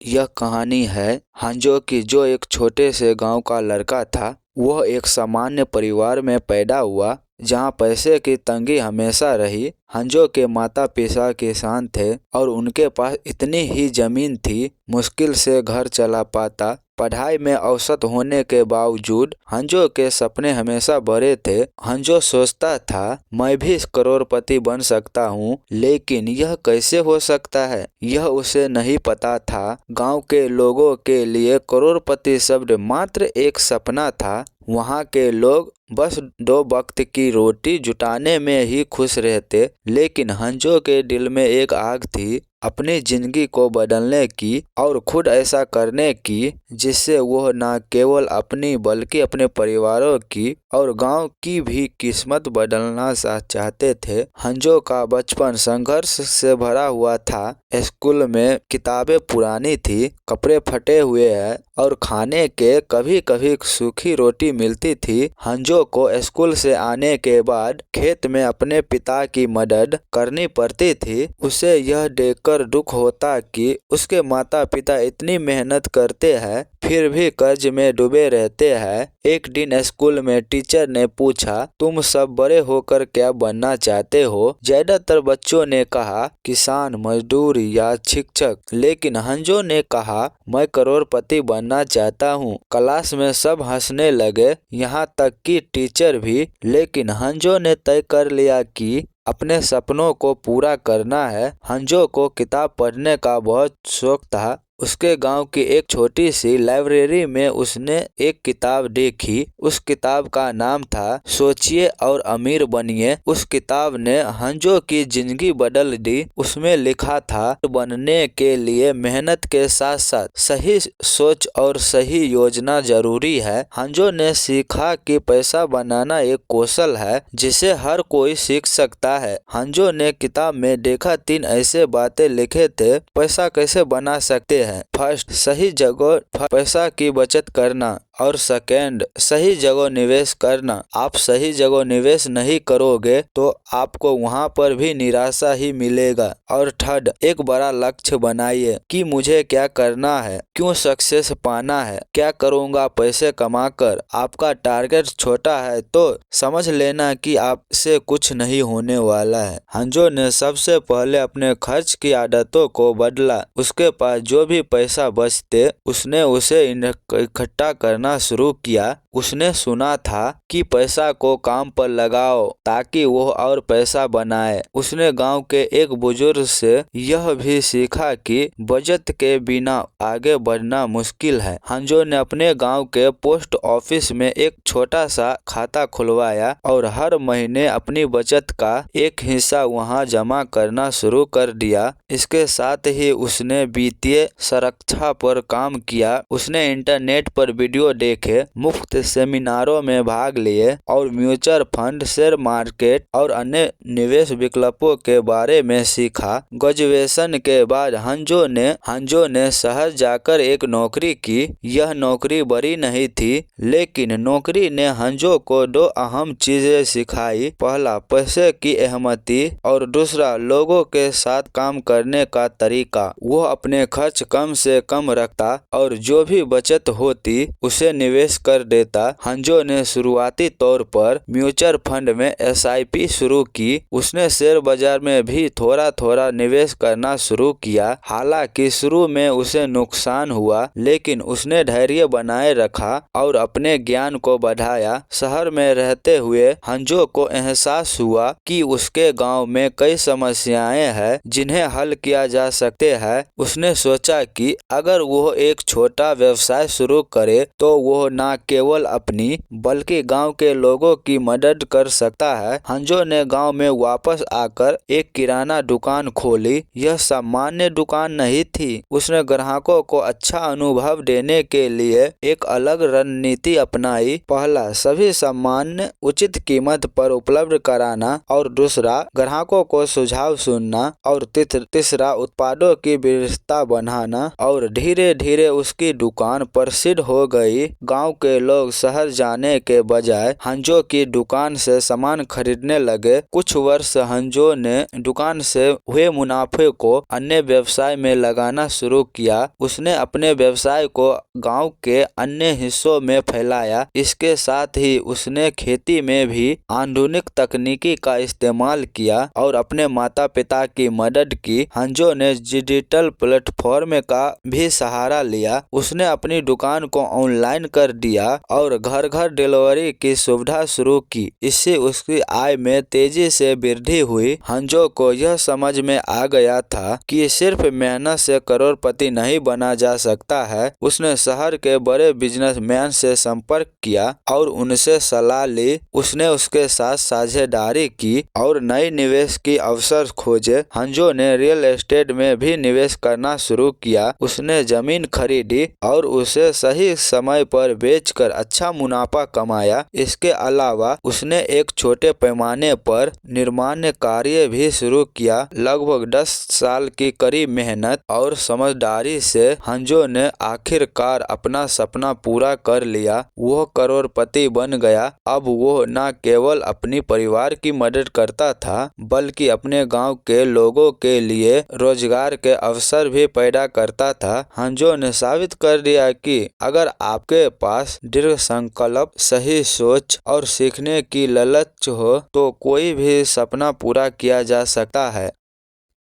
यह कहानी है हंजो की, जो एक छोटे से गांव का लड़का था। वह एक सामान्य परिवार में पैदा हुआ जहां पैसे की तंगी हमेशा रही। हंजो के माता पिता किसान थे और उनके पास इतनी ही जमीन थी मुश्किल से घर चला पाता। पढ़ाई में औसत होने के बावजूद हंजो के सपने हमेशा बड़े थे। हंजो सोचता था, मैं भी करोड़पति बन सकता हूँ, लेकिन यह कैसे हो सकता है, यह उसे नहीं पता था। गांव के लोगों के लिए करोड़पति शब्द मात्र एक सपना था। वहाँ के लोग बस 2 वक्त की रोटी जुटाने में ही खुश रहते, लेकिन हंजो के दिल में एक आग थी अपनी जिंदगी को बदलने की और खुद ऐसा करने की जिससे वह न केवल अपनी बल्कि अपने परिवारों की और गांव की भी किस्मत बदलना चाहते थे। हंजो का बचपन संघर्ष से भरा हुआ था। स्कूल में किताबें पुरानी थी, कपड़े फटे हुए हैं और खाने के कभी कभी सूखी रोटी मिलती थी। हंजो को स्कूल से आने के बाद खेत में अपने पिता की मदद करनी पड़ती थी। उसे यह देखकर दुख होता कि उसके माता पिता इतनी मेहनत करते हैं फिर भी कर्ज में डूबे रहते हैं। एक दिन स्कूल में टीचर ने पूछा, तुम सब बड़े होकर क्या बनना चाहते हो? ज्यादातर बच्चों ने कहा किसान, मजदूर या शिक्षक, लेकिन हंजो ने कहा मैं करोड़पति बनना चाहता हूँ। क्लास में सब हंसने लगे, यहाँ तक कि टीचर भी, लेकिन हंजो ने तय कर लिया कि अपने सपनों को पूरा करना है। हंजो को किताब पढ़ने का बहुत शौक था। उसके गांव की एक छोटी सी लाइब्रेरी में उसने एक किताब देखी। उस किताब का नाम था सोचिए और अमीर बनिए। उस किताब ने हंजो की जिंदगी बदल दी। उसमें लिखा था, बनने के लिए मेहनत के साथ साथ सही सोच और सही योजना जरूरी है। हंजो ने सीखा कि पैसा बनाना एक कौशल है जिसे हर कोई सीख सकता है। हंजो ने किताब में देखा 3 ऐसे बातें लिखे थे पैसा कैसे बना सकते हैं। फर्स्ट, सही जगह पैसा की बचत करना, और सेकेंड, सही जगह निवेश करना। आप सही जगह निवेश नहीं करोगे तो आपको वहां पर भी निराशा ही मिलेगा। और थर्ड, एक बड़ा लक्ष्य बनाइए कि मुझे क्या करना है, क्यों सक्सेस पाना है, क्या करूंगा पैसे कमाकर। आपका टारगेट छोटा है तो समझ लेना कि आपसे कुछ नहीं होने वाला है। हंजो ने सबसे पहले अपने खर्च की आदतों को बदला। उसके पास जो भी पैसा बचते उसने उसे इकट्ठा करना शुरू किया। उसने सुना था कि पैसा को काम पर लगाओ ताकि वो और पैसा बनाए। उसने गांव के एक बुजुर्ग से यह भी सीखा कि बचत के बिना आगे बढ़ना मुश्किल है। हंजो ने अपने गांव के पोस्ट ऑफिस में एक छोटा सा खाता खुलवाया और हर महीने अपनी बचत का एक हिस्सा वहां जमा करना शुरू कर दिया। इसके साथ ही उसने वित्तीय सुरक्षा पर काम किया। उसने इंटरनेट पर वीडियो देखे, मुफ्त सेमिनारों में भाग लिए और म्यूचुअल फंड, शेयर मार्केट और अन्य निवेश विकल्पों के बारे में सीखा। ग्रेजुएशन के बाद हंजो ने शहर जाकर एक नौकरी की। यह नौकरी बड़ी नहीं थी, लेकिन नौकरी ने हंजो को 2 अहम चीजें सिखाई। पहला, पैसे की अहमियत और दूसरा, लोगों के साथ काम करने का तरीका। वह अपने खर्च कम से कम रखता और जो भी बचत होती उसे निवेश कर देता। हंजो ने शुरुआती तौर पर म्यूचुअल फंड में SIP शुरू की। उसने शेयर बाजार में भी थोड़ा थोड़ा निवेश करना शुरू किया। हालांकि शुरू में उसे नुकसान हुआ, लेकिन उसने धैर्य बनाए रखा और अपने ज्ञान को बढ़ाया। शहर में रहते हुए हंजो को एहसास हुआ कि उसके गांव में कई समस्याएं हैं जिन्हें हल किया जा सकते हैं। उसने सोचा कि अगर वो एक छोटा व्यवसाय शुरू करे तो वो न केवल अपनी बल्कि गांव के लोगों की मदद कर सकता है। हंजो ने गांव में वापस आकर एक किराना दुकान खोली। यह सामान्य दुकान नहीं थी। उसने ग्राहकों को अच्छा अनुभव देने के लिए एक अलग रणनीति अपनाई। पहला, सभी सामान उचित कीमत पर उपलब्ध कराना और दूसरा, ग्राहकों को सुझाव सुनना और तीसरा, उत्पादों की विविधता बढ़ाना। और धीरे धीरे उसकी दुकान प्रसिद्ध हो गई। ही गांव के लोग शहर जाने के बजाय हंजो की दुकान से सामान खरीदने लगे। कुछ वर्ष हंजो ने दुकान से हुए मुनाफे को अन्य व्यवसाय में लगाना शुरू किया। उसने अपने व्यवसाय को गांव के अन्य हिस्सों में फैलाया। इसके साथ ही उसने खेती में भी आधुनिक तकनीकी का इस्तेमाल किया और अपने माता पिता की मदद की। हंजो ने डिजिटल प्लेटफॉर्म का भी सहारा लिया। उसने अपनी दुकान को ऑनलाइन कर दिया और घर घर डिलीवरी की सुविधा शुरू की। इससे उसकी आय में तेजी से वृद्धि हुई। हंजो को यह समझ में आ गया था कि सिर्फ मेहनत से करोड़पति नहीं बना जा सकता है। उसने शहर के बड़े बिजनेसमैन से संपर्क किया और उनसे सलाह ली। उसने उसके साथ साझेदारी की और नई निवेश की अवसर खोजे। हंजो ने रियल एस्टेट में भी निवेश करना शुरू किया। उसने जमीन खरीदी और उसे सही समय पर बेचकर अच्छा मुनाफा कमाया। इसके अलावा उसने एक छोटे पैमाने पर निर्माण कार्य भी शुरू किया। लगभग 10 साल की कड़ी मेहनत और समझदारी से हंजो ने आखिरकार अपना सपना पूरा कर लिया। वो करोड़पति बन गया। अब वो न केवल अपनी परिवार की मदद करता था बल्कि अपने गांव के लोगों के लिए रोजगार के अवसर भी पैदा करता था। हंजो ने साबित कर दिया कि अगर आपके पास दृढ़ संकल्प, सही सोच और सीखने की ललच हो तो कोई भी सपना पूरा किया जा सकता है।